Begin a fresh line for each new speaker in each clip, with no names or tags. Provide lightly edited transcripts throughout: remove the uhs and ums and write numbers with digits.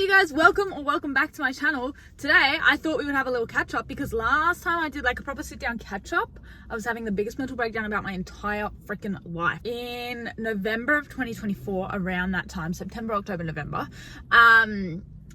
Guys, welcome back to my channel. Today I thought we would have a little catch up because last time I did like a proper sit down catch up, I was having the biggest mental breakdown about my entire freaking life. In November of 2024, around that time, September, October, November,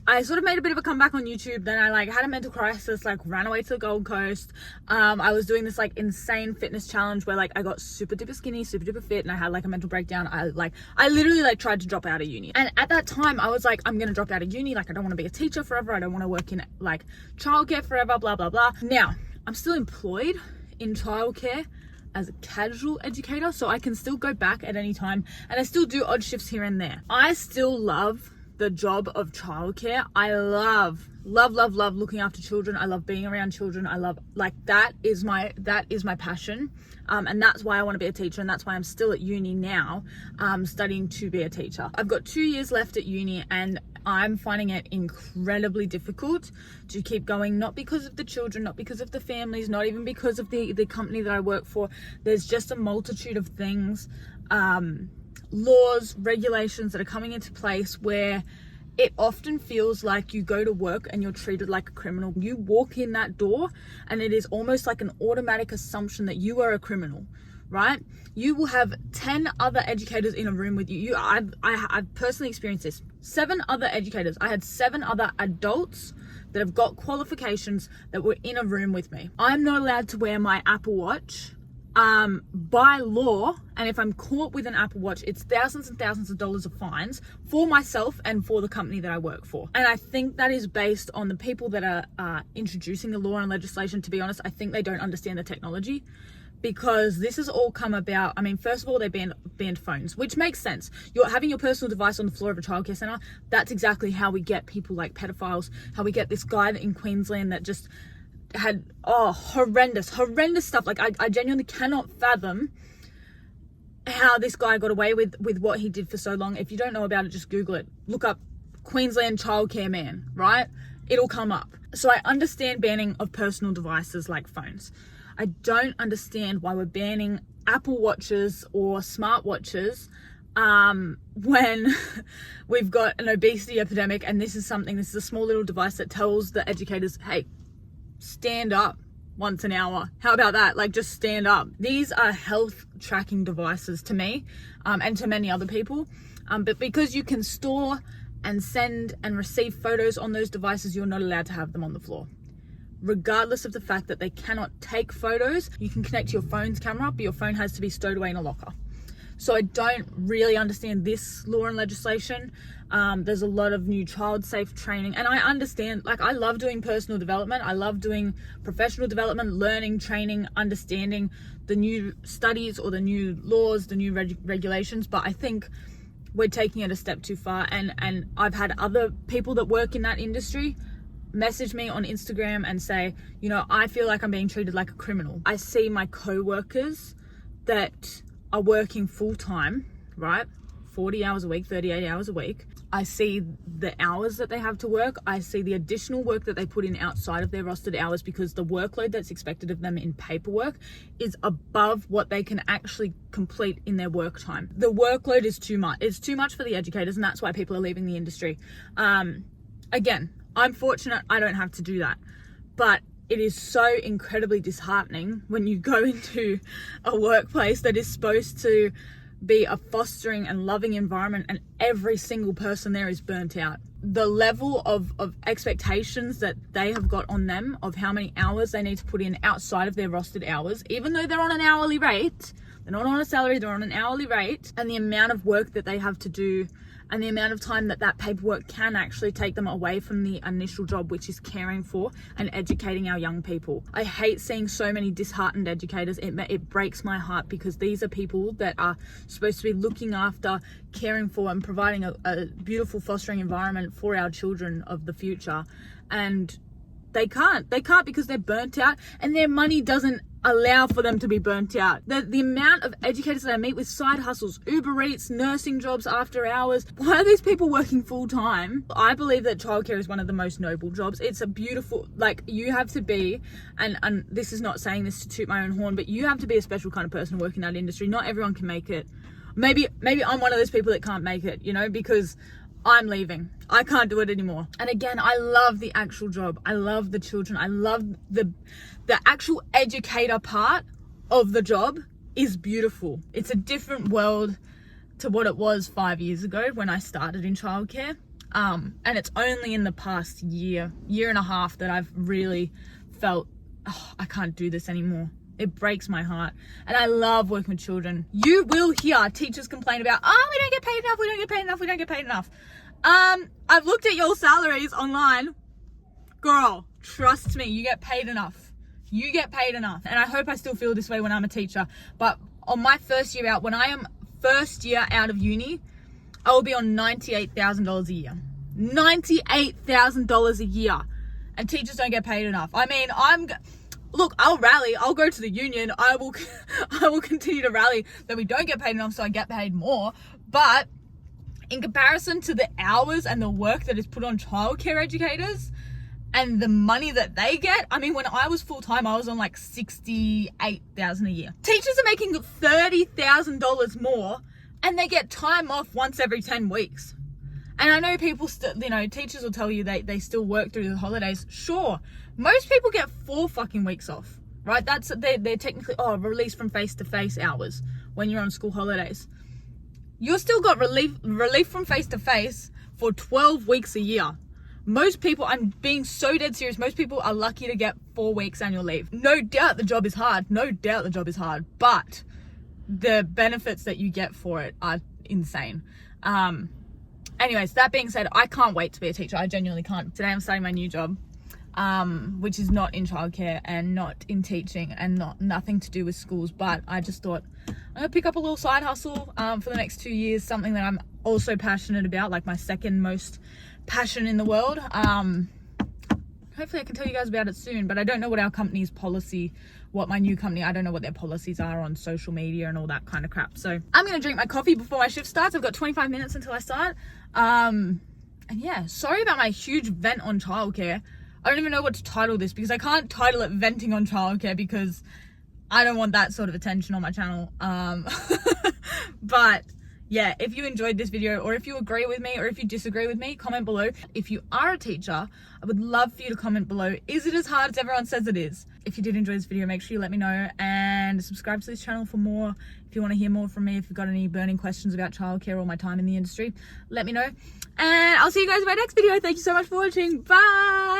I sort of made a bit of a comeback on YouTube. Then I like had a mental crisis, like ran away to the Gold Coast. I was doing this like insane fitness challenge where like I got super duper skinny, super duper fit, and I had like a mental breakdown. I literally like tried to drop out of uni. And at that time I was like, I'm gonna drop out of uni. Like I don't want to be a teacher forever. I don't want to work in like childcare forever, blah, blah, blah. Now I'm still employed in childcare as a casual educator, so I can still go back at any time and I still do odd shifts here and there. I still love the job of childcare. I love looking after children. I love being around children. I love, like, that is my passion, and that's why I want to be a teacher, and that's why I'm still at uni now, studying to be a teacher. I've got 2 years left at uni and I'm finding it incredibly difficult to keep going, not because of the children, not because of the families, not even because of the company that I work for. There's just a multitude of things, laws, regulations that are coming into place where it often feels like you go to work and you're treated like a criminal. You walk in that door and it is almost like an automatic assumption that you are a criminal, right? You will have 10 other educators in a room with you. I've personally experienced this. 7 other educators. I had 7 other adults that have got qualifications that were in a room with me. I'm not allowed to wear my Apple Watch by law, and if I'm caught with an Apple Watch, it's thousands and thousands of dollars of fines for myself and for the company that I work for. And I think that is based on the people that are introducing the law and legislation. To be honest, I think they don't understand the technology, because this has all come about. I mean, first of all, they banned phones, which makes sense. You're having your personal device on the floor of a childcare center. That's exactly how we get people like pedophiles, how we get this guy in Queensland that just had horrendous stuff. Like I genuinely cannot fathom how this guy got away with what he did for so long. If you don't know about it, just Google it. Look up Queensland childcare man, right? It'll come up. So I understand banning of personal devices like phones. I don't understand why we're banning Apple Watches or smartwatches when we've got an obesity epidemic, and this is a small little device that tells the educators, hey, stand up once an hour. How about that? Like, just stand up. These are health tracking devices to me, and to many other people. But because you can store and send and receive photos on those devices, you're not allowed to have them on the floor. Regardless of the fact that they cannot take photos, you can connect to your phone's camera, but your phone has to be stowed away in a locker. So I don't really understand this law and legislation. There's a lot of new child safe training, and I understand, like, I love doing personal development. I love doing professional development, learning, training, understanding the new studies or the new laws, the new regulations. But I think we're taking it a step too far. And I've had other people that work in that industry message me on Instagram and say, you know, I feel like I'm being treated like a criminal. I see my co-workers that are working full-time, right? 40 hours a week, 38 hours a week. I see the hours that they have to work. I see the additional work that they put in outside of their rostered hours, because the workload that's expected of them in paperwork is above what they can actually complete in their work time. The workload is too much. It's too much for the educators, and that's why people are leaving the industry. Again, I'm fortunate I don't have to do that, but it is so incredibly disheartening when you go into a workplace that is supposed to be a fostering and loving environment and every single person there is burnt out. The level of expectations that they have got on them of how many hours they need to put in outside of their rostered hours, even though they're on an hourly rate, they're not on a salary, they're on an hourly rate, and the amount of work that they have to do and the amount of time that paperwork can actually take them away from the initial job, which is caring for and educating our young people. I hate seeing so many disheartened educators. It breaks my heart, because these are people that are supposed to be looking after, caring for, and providing a beautiful fostering environment for our children of the future. And they can't because they're burnt out, and their money doesn't allow for them to be burnt out. The amount of educators that I meet with side hustles, Uber Eats, nursing jobs after hours. Why are these people working full time? I believe that childcare is one of the most noble jobs. It's a beautiful, like, you have to be, and this is not saying this to toot my own horn, but you have to be a special kind of person to work in that industry. Not everyone can make it. Maybe I'm one of those people that can't make it, you know, because I'm leaving. I can't do it anymore. And again, I love the actual job. I love the children. I love the actual educator part of the job is beautiful. It's a different world to what it was 5 years ago when I started in childcare. And it's only in the past year and a half that I've really felt, oh, I can't do this anymore. It breaks my heart. And I love working with children. You will hear teachers complain about, oh, we don't get paid enough, we don't get paid enough, we don't get paid enough. I've looked at your salaries online. Girl, trust me, you get paid enough. You get paid enough. And I hope I still feel this way when I'm a teacher. But on my first year out, when I am first year out of uni, I will be on $98,000 a year. $98,000 a year. And teachers don't get paid enough. I mean, look, I'll rally. I'll go to the union. I will continue to rally that we don't get paid enough so I get paid more. But in comparison to the hours and the work that is put on childcare educators and the money that they get, I mean, when I was full-time, I was on like $68,000 a year. Teachers are making $30,000 more and they get time off once every 10 weeks. And I know people still, teachers will tell you they still work through the holidays. Sure. Most people get 4 fucking weeks off, right? They're technically, released from face-to-face hours when you're on school holidays. You're still got relief from face-to-face for 12 weeks a year. Most people, I'm being so dead serious, most people are lucky to get 4 weeks annual leave. No doubt the job is hard. But the benefits that you get for it are insane. Anyways, that being said, I can't wait to be a teacher. I genuinely can't. Today I'm starting my new job, which is not in childcare and not in teaching and nothing to do with schools. But I just thought I'm gonna pick up a little side hustle for the next 2 years, something that I'm also passionate about, like my second most passion in the world. Hopefully I can tell you guys about it soon, but I don't know what our company's policy, what my new company, I don't know what their policies are on social media and all that kind of crap. So I'm going to drink my coffee before my shift starts. I've got 25 minutes until I start. And yeah, sorry about my huge vent on childcare. I don't even know what to title this because I can't title it venting on childcare because I don't want that sort of attention on my channel. But yeah, if you enjoyed this video or if you agree with me or if you disagree with me, comment below. If you are a teacher, I would love for you to comment below. Is it as hard as everyone says it is? If you did enjoy this video, make sure you let me know and subscribe to this channel for more. If you want to hear more from me, if you've got any burning questions about childcare or my time in the industry, let me know. And I'll see you guys in my next video. Thank you so much for watching. Bye!